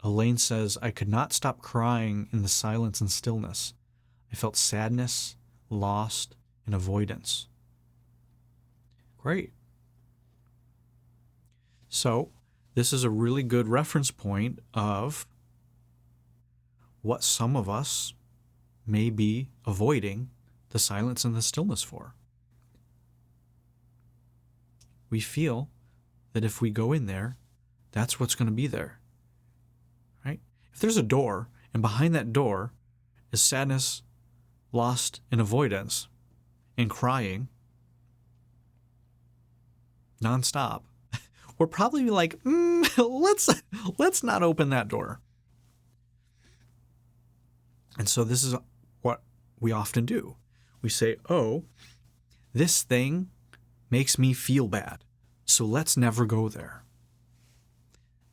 Elaine says, I could not stop crying in the silence and stillness. I felt sadness, lost, and avoidance. Great. So, this is a really good reference point of what some of us may be avoiding the silence and the stillness for. We feel that if we go in there, that's what's going to be there. Right? If there's a door, and behind that door is sadness, lost, and avoidance, and crying nonstop, we're probably like, let's not open that door. And so this is what we often do. We say, oh, this thing makes me feel bad, so let's never go there.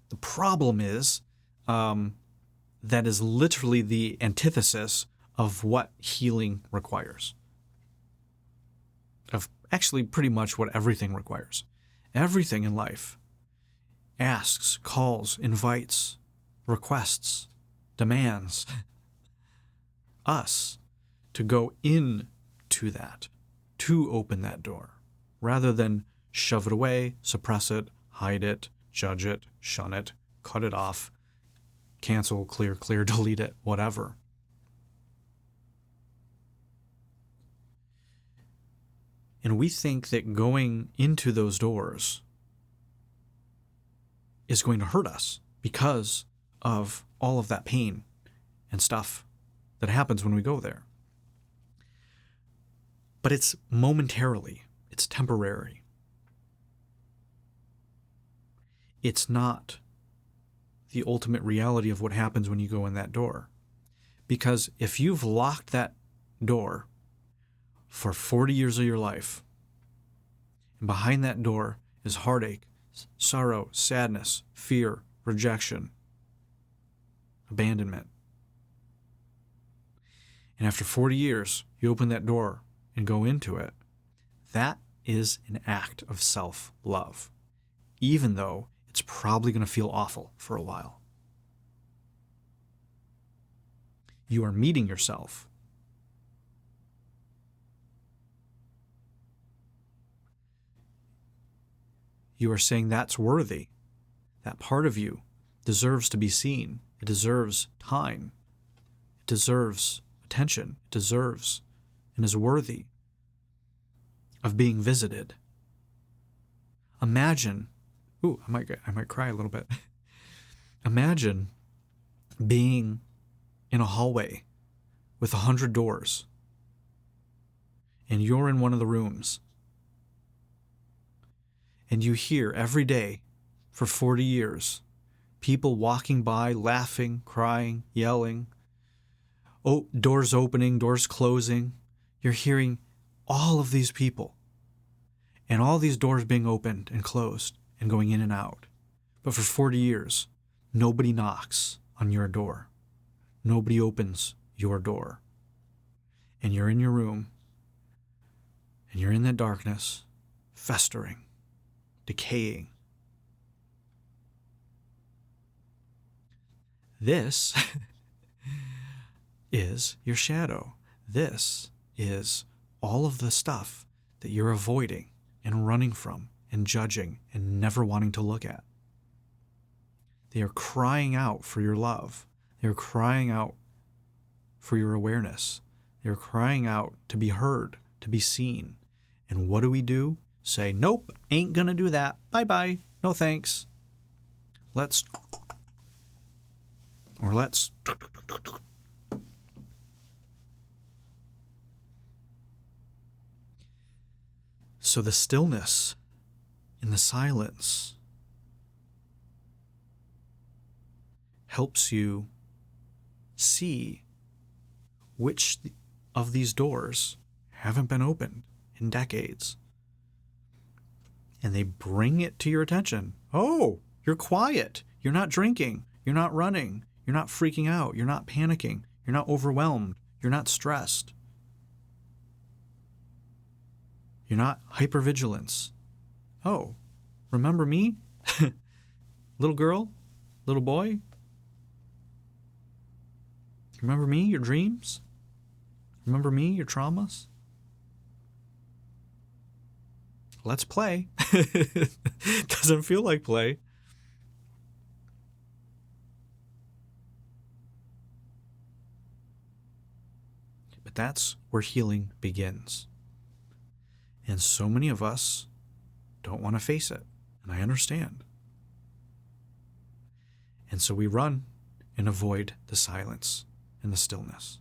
The problem is that is literally the antithesis of what healing requires. Of actually pretty much what everything requires. Everything in life asks, calls, invites, requests, demands us to go into that, to open that door, rather than shove it away, suppress it, hide it, judge it, shun it, cut it off, cancel, clear, delete it, whatever. And we think that going into those doors is going to hurt us because of all of that pain and stuff that happens when we go there. But it's momentarily, it's temporary. It's not the ultimate reality of what happens when you go in that door. Because if you've locked that door for 40 years of your life, and behind that door is heartache, sorrow, sadness, fear, rejection, abandonment, and after 40 years, you open that door and go into it, that is an act of self-love, even though it's probably going to feel awful for a while. You are meeting yourself. You are saying that's worthy. That part of you deserves to be seen. It deserves time. It deserves attention. It deserves and is worthy of being visited. Imagine, I might cry a little bit. Imagine being in a hallway with 100 doors, and you're in one of the rooms, and you hear every day for 40 years people walking by, laughing, crying, yelling, doors opening, doors closing. You're hearing all of these people and all these doors being opened and closed and going in and out. But for 40 years, nobody knocks on your door. Nobody opens your door. And you're in your room, and you're in that darkness, festering, decaying. This is your shadow. This is all of the stuff that you're avoiding and running from and judging and never wanting to look at. They are crying out for your love. They're crying out for your awareness. They're crying out to be heard, to be seen. And what do? Say, nope, ain't gonna do that. Bye-bye. No thanks. Let's. So the stillness in the silence helps you see which of these doors haven't been opened in decades. And they bring it to your attention. Oh, you're quiet. You're not drinking. You're not running. You're not freaking out. You're not panicking. You're not overwhelmed. You're not stressed. You're not hypervigilance. Oh, remember me? Little girl? Little boy? Remember me, your dreams? Remember me, your traumas? Let's play. Doesn't feel like play. But that's where healing begins. And so many of us don't want to face it. And I understand. And so we run and avoid the silence and the stillness.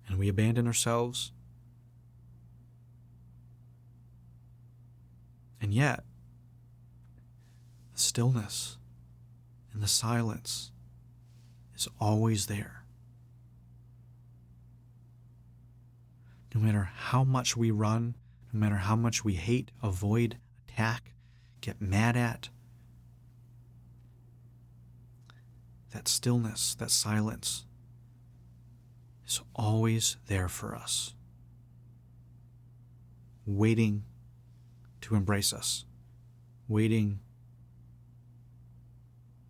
And we abandon ourselves. And yet, the stillness and the silence is always there. No matter how much we run, no matter how much we hate, avoid, attack, get mad at, that stillness, that silence is always there for us, waiting to embrace us, waiting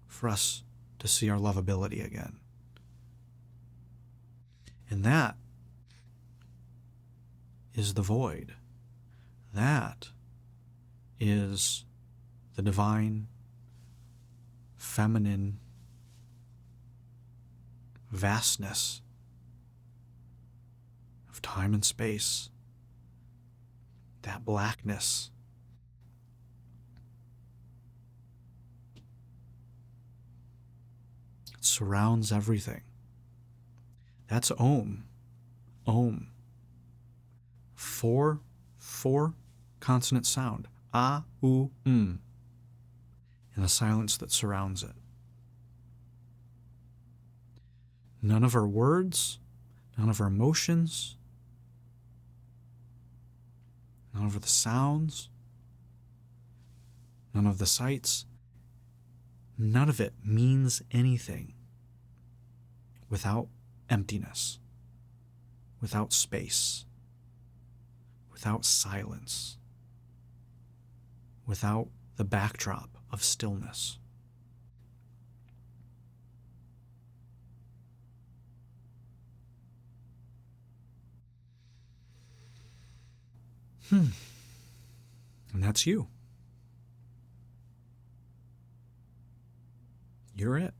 for us to see our lovability again. And that is the void. That is the divine, feminine vastness of time and space. That blackness. It surrounds everything. That's Om. Om. Four consonant sound. A, U, M. And the silence that surrounds it. None of our words, none of our emotions, none of the sounds, none of the sights, none of it means anything without emptiness, without space, without silence, without the backdrop of stillness. And that's you. You're it.